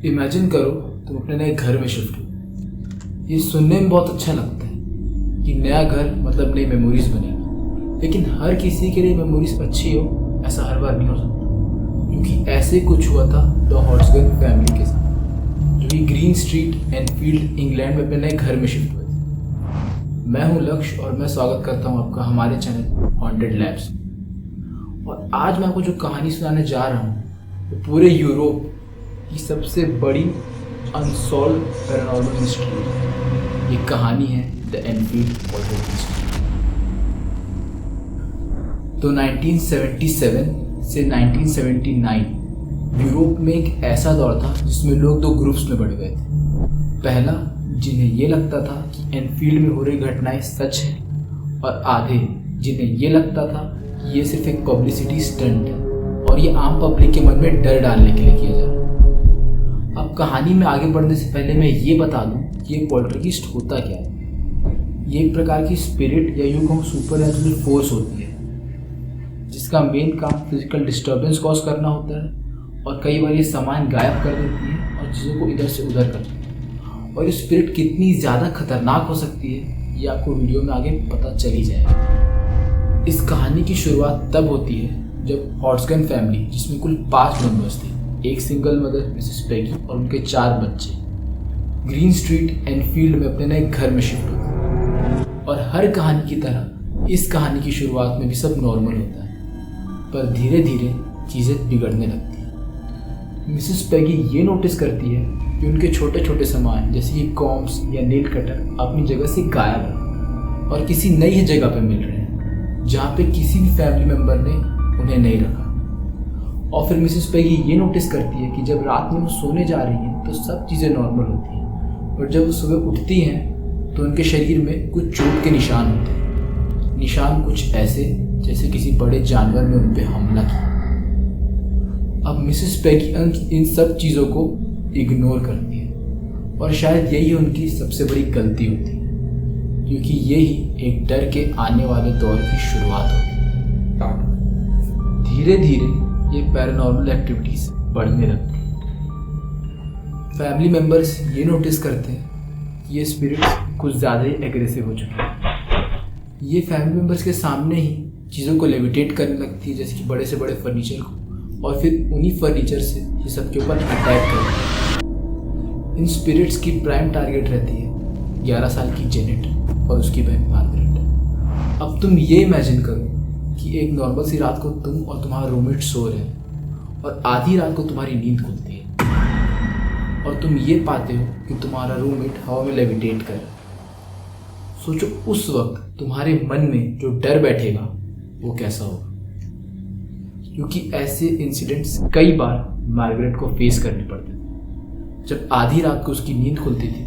Imagine करो तुम अपने नए घर में शिफ्ट हो। ये सुनने में बहुत अच्छा लगता है कि नया घर मतलब नई मेमोरीज बनेगी, लेकिन हर किसी के लिए मेमोरीज अच्छी हो ऐसा हर बार नहीं हो सकता। क्योंकि ऐसे कुछ हुआ था द हॉड्सन फैमिली के साथ, जो कि ग्रीन स्ट्रीट एनफील्ड इंग्लैंड में अपने नए घर में शिफ्ट हुए थे। मैं हूं लक्ष्य और मैं स्वागत करता हूं आपका हमारे चैनल हॉन्टेड लैब्स। और आज मैं आपको जो कहानी सुनाने जा रहा हूं वो पूरे यूरोप की सबसे बड़ी अनसॉल्व पैरानॉर्मल मिस्ट्री है। ये कहानी है द एनफील्ड पोल्टरगाइस्ट। तो 1977 से 1979 यूरोप में एक ऐसा दौर था जिसमें लोग दो ग्रुप्स में बढ़ गए थे। पहला, जिन्हें ये लगता था कि एनफील्ड में हो रही घटनाएं सच है, और आधे जिन्हें ये लगता था कि ये सिर्फ एक पब्लिसिटी स्टंट है और ये आम पब्लिक के मन में डर डालने के लिए किया जा रहा है। अब कहानी में आगे बढ़ने से पहले मैं ये बता दूं कि ये पोल्टरगाइस्ट होता क्या है। ये एक प्रकार की स्पिरिट या यूं कहूं सुपर नेचुरल फोर्स होती है जिसका मेन काम फिजिकल डिस्टर्बेंस कॉज करना होता है, और कई बार ये सामान गायब कर देती है और चीज़ों को इधर से उधर करती है। और ये स्पिरिट कितनी ज़्यादा खतरनाक हो सकती है ये आपको वीडियो में आगे पता चल ही जाएगा। इस कहानी की शुरुआत तब होती है जब हॉड्सन फैमिली, जिसमें कुल 5 मेंबर्स थे, एक सिंगल मदर मिसेस पेगी और उनके 4 बच्चे, ग्रीन स्ट्रीट एनफील्ड में अपने नए घर में शिफ्ट हुए। और हर कहानी की तरह इस कहानी की शुरुआत में भी सब नॉर्मल होता है, पर धीरे धीरे चीज़ें बिगड़ने लगती हैं। मिसेस पेगी ये नोटिस करती है कि उनके छोटे छोटे सामान जैसे कि कॉम्स या नेल कटर अपनी जगह से गायब है और किसी नई जगह पर मिल रहे हैं जहाँ पे किसी भी फैमिली मेम्बर ने उन्हें नहीं रखा। और फिर मिसेस पेगी ये नोटिस करती है कि जब रात में वो सोने जा रही हैं तो सब चीज़ें नॉर्मल होती हैं, और जब वो सुबह उठती हैं तो उनके शरीर में कुछ चोट के निशान होते हैं। निशान कुछ ऐसे जैसे किसी बड़े जानवर ने उन पर हमला किया। अब मिसेस पेगी इन सब चीज़ों को इग्नोर करती है, और शायद यही उनकी सबसे बड़ी गलती होती है, क्योंकि यही एक डर के आने वाले दौर की शुरुआत होती है। धीरे धीरे ये पैरानॉर्मल एक्टिविटीज बढ़ने लगती हैं। फैमिली मेंबर्स ये नोटिस करते हैं कि ये स्पिरिट्स कुछ ज़्यादा ही एग्रेसिव हो चुके हैं। ये फैमिली मेंबर्स के सामने ही चीज़ों को लेविटेट करने लगती है, जैसे कि बड़े से बड़े फर्नीचर को, और फिर उन्हीं फर्नीचर से ये सबके ऊपर अटैक करती है। इन स्पिरिट्स की प्राइम टारगेट रहती है 11 साल की जेनेट और उसकी बहन मार्गरेट। अब तुम ये इमेजिन करो कि एक नॉर्मल सी रात को तुम और तुम्हारा रूममेट सो रहे हैं और आधी रात को तुम्हारी नींद खुलती है और तुम ये पाते हो कि तुम्हारा रूममेट हवा में लेविटेट कर रहा है। सोचो उस वक्त तुम्हारे मन में जो डर बैठेगा वो कैसा होगा, क्योंकि ऐसे इंसिडेंट्स कई बार मार्गरेट को फेस करने पड़ते थे जब आधी रात को उसकी नींद खुलती थी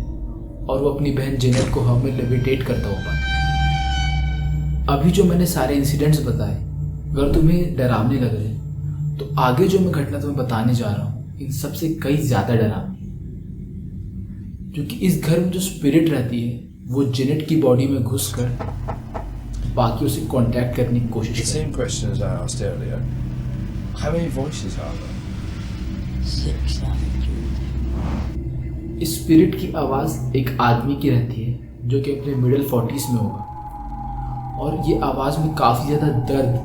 और वो अपनी बहन जेनेट को हवा में लेविटेट करता हुआ पाता। अभी जो मैंने सारे इंसिडेंट्स बताए, अगर तुम्हें डरावने लग रहे तो आगे जो मैं घटना तुम्हें बताने जा रहा हूँ इन सबसे कई ज़्यादा डरावनी, क्योंकि इस घर में जो स्पिरिट रहती है वो जेनेट की बॉडी में घुसकर बाकियों से कांटेक्ट करने की कोशिश करती है। इस स्पिरिट की आवाज़ एक आदमी की रहती है जो कि अपने मिडिल 40s में होगा, और ये आवाज़ में काफ़ी ज़्यादा दर्द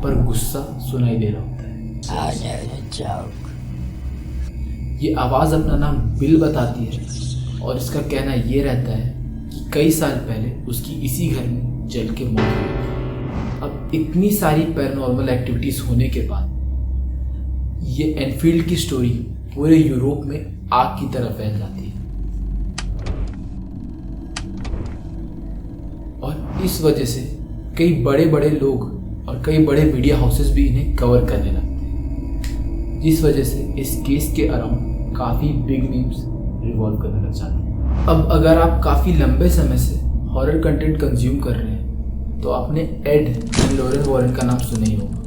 पर गुस्सा सुनाई दे रहा होता है। ये आवाज़ अपना नाम बिल बताती है, और इसका कहना ये रहता है कि कई साल पहले उसकी इसी घर में जल के मौत हुई। अब इतनी सारी पैरानॉर्मल एक्टिविटीज़ होने के बाद ये एनफील्ड की स्टोरी पूरे यूरोप में आग की तरह फैल जाती है, और इस वजह से कई बड़े बड़े लोग और कई बड़े मीडिया हाउसेस भी इन्हें कवर करने लगते हैं, जिस वजह से इस केस के अराउंड काफ़ी बिग मीम्स रिवॉल्व करने लग जाते हैं। अब अगर आप काफ़ी लंबे समय से हॉरर कंटेंट कंज्यूम कर रहे हैं तो आपने एड एंड लॉरेन वॉरेन का नाम सुना ही होगा।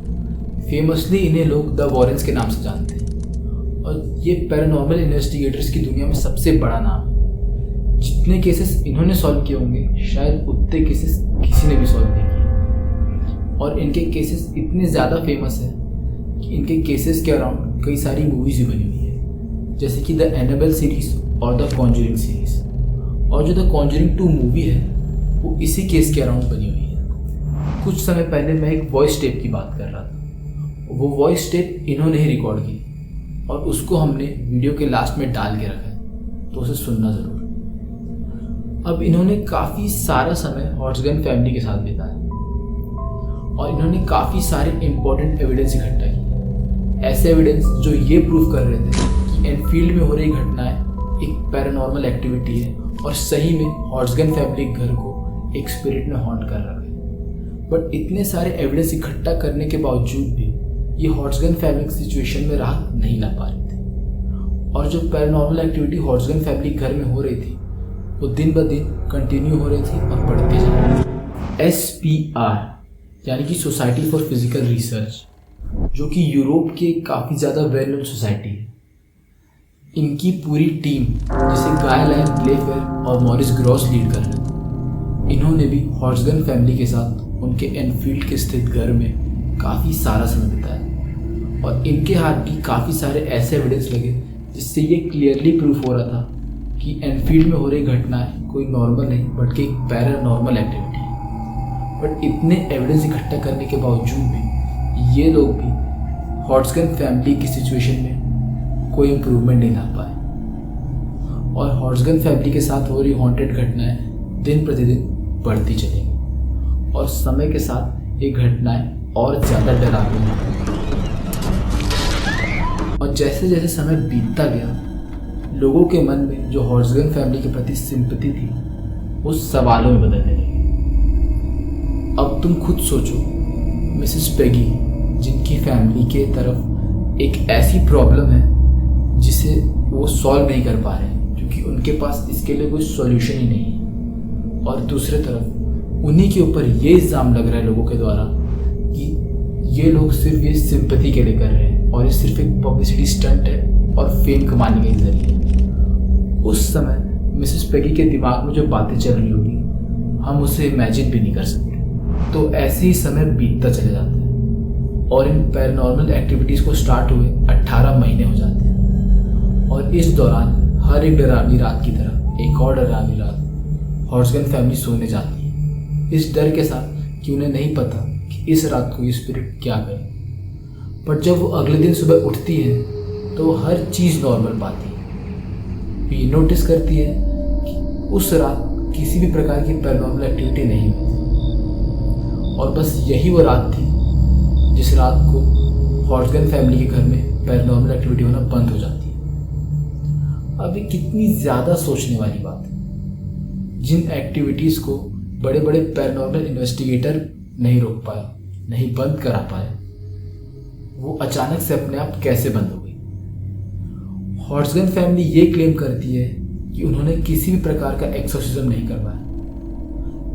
फेमसली इन्हें लोग द वॉरेन्स के नाम से जानते हैं, और ये पैरानॉर्मल इन्वेस्टिगेटर्स की दुनिया में सबसे बड़ा नाम है। जितने केसेस इन्होंने सॉल्व किए होंगे शायद उतने केसेस किसी ने भी सॉल्व नहीं किए, और इनके केसेस इतने ज़्यादा फेमस हैं कि इनके केसेस के अराउंड कई सारी मूवीज़ भी बनी हुई है। जैसे कि द एनाबेल सीरीज और द कॉन्जरिंग सीरीज। और जो द कॉन्जरिंग 2 मूवी है वो इसी केस के अराउंड बनी हुई है। कुछ समय पहले मैं एक वॉइस टेप की बात कर रहा था। वो वॉइस टेप इन्होंने ही रिकॉर्ड की और उसको हमने वीडियो के लास्ट में डाल के रखा है, तो उसे सुनना ज़रूर। अब इन्होंने काफ़ी सारा समय हॉर्सगन फैमिली के साथ बिताया और इन्होंने काफ़ी सारे इम्पोर्टेंट एविडेंस इकट्ठा किए, ऐसे एविडेंस जो ये प्रूव कर रहे थे कि एनफील्ड में हो रही घटनाएं एक पैरानॉर्मल एक्टिविटी है और सही में हॉर्सगन फैमिली घर को एक स्पिरिट ने हॉन्ट कर रखा है। बट इतने सारे एविडेंस इकट्ठा करने के बावजूद भी ये हॉर्सगन फैमिली सिचुएशन में राहत नहीं ला पा रहे थे और जो पैरानॉर्मल एक्टिविटी हॉर्सगन फैमिली घर में हो रही थी वो दिन ब दिन कंटिन्यू हो रही थी और बढ़ती जा रही थी। SPR यानी कि सोसाइटी फॉर फिजिकल रिसर्च, जो कि यूरोप की काफ़ी ज़्यादा वेल नोन सोसाइटी है, इनकी पूरी टीम जिसे गाय लायन प्लेफेयर और मॉरिस ग्रॉस लीड कर रहे थे, इन्होंने भी हॉर्सगन फैमिली के साथ उनके एनफील्ड के स्थित घर में काफ़ी सारा समय बिताया और इनके हाथ भी काफ़ी सारे ऐसे एविडेंस लगे जिससे ये क्लियरली प्रूफ हो रहा था कि एनफील्ड में हो रही घटनाएं कोई नॉर्मल नहीं बल्कि एक पैरानॉर्मल एक्टिविटी है। बट इतने एविडेंस इकट्ठा करने के बावजूद भी ये लोग भी हॉर्सगन फैमिली की सिचुएशन में कोई इम्प्रूवमेंट नहीं ला पाए और हॉर्सगन फैमिली के साथ हो रही हॉन्टेड घटनाएं दिन प्रतिदिन बढ़ती चलेंगी और समय के साथ ये घटनाएं और ज़्यादा डरावनी होंगी। और जैसे जैसे समय बीतता गया लोगों के मन में जो हॉर्सगन फैमिली के प्रति सिंपैथी थी वो सवालों में बदलने लगी। अब तुम खुद सोचो, मिसेस पेगी जिनकी फैमिली के तरफ एक ऐसी प्रॉब्लम है जिसे वो सॉल्व नहीं कर पा रहे क्योंकि उनके पास इसके लिए कोई सॉल्यूशन ही नहीं है, और दूसरे तरफ उन्हीं के ऊपर ये इल्ज़ाम लग रहा है लोगों के द्वारा कि ये लोग सिर्फ ये सिंपैथी के लिए कर रहे हैं और ये सिर्फ एक पब्लिसिटी स्टंट है और फेम कमाने के जरिए। उस समय मिसेस पेगी के दिमाग में जो बातें चल रही होगी हम उसे इमेजिन भी नहीं कर सकते। तो ऐसे ही समय बीतता चले जाता है और इन पैरानॉर्मल एक्टिविटीज़ को स्टार्ट हुए 18 महीने हो जाते हैं और इस दौरान हर एक डरावनी रात की तरह एक और डरावनी रात हॉर्सगन फैमिली सोने जाती है, इस डर के साथ कि उन्हें नहीं पता कि इस रात को ये स्पिरिट क्या करे। पर जब वो अगले दिन सुबह उठती है तो हर चीज़ नॉर्मल पाती है। ये नोटिस करती है कि उस रात किसी भी प्रकार की पैरानॉर्मल एक्टिविटी नहीं हुई और बस यही वो रात थी जिस रात को हॉर्सगन फैमिली के घर में पैरानॉर्मल एक्टिविटी होना बंद हो जाती है। अब ये कितनी ज़्यादा सोचने वाली बात है। जिन एक्टिविटीज़ को बड़े बड़े पैरानॉर्मल इन्वेस्टिगेटर नहीं रोक पाए, नहीं बंद करा पाए, वो अचानक से अपने आप कैसे बंद हो गई। हॉर्सगन फैमिली ये क्लेम करती है कि उन्होंने किसी भी प्रकार का एक्सोर्सिज्म नहीं करवाया,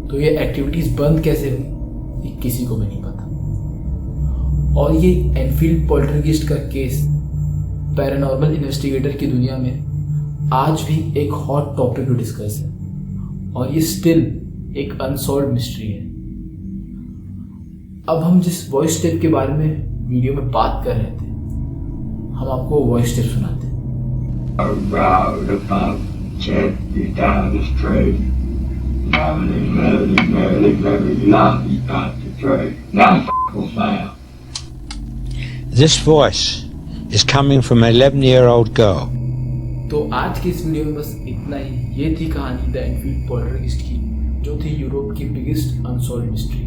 तो ये एक्टिविटीज़ बंद कैसे हुई ये किसी को भी नहीं पता। और ये एनफील्ड पोल्टरगेस्ट का केस पैरानॉर्मल इन्वेस्टिगेटर की दुनिया में आज भी एक हॉट टॉपिक टू डिस्कस है और ये स्टिल एक अनसॉल्व्ड मिस्ट्री है। अब हम जिस वॉइस टेप के बारे में वीडियो में बात कर रहे थे, हम आपको वॉइस टेप सुनाते हैं। This voice is coming from an 11-year-old girl. तो आज की इस वीडियो में बस इतना ही। ये थी कहानी द एनफील्ड पोल्टरगेस्ट की, जो थी यूरोप की बिगेस्ट अनसॉल्व्ड मिस्ट्री।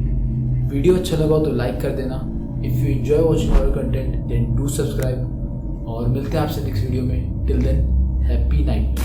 वीडियो अच्छा लगा तो लाइक कर देना। If you enjoy watching our content then do subscribe और मिलते हैं आपसे नेक्स्ट वीडियो में। Till then happy night.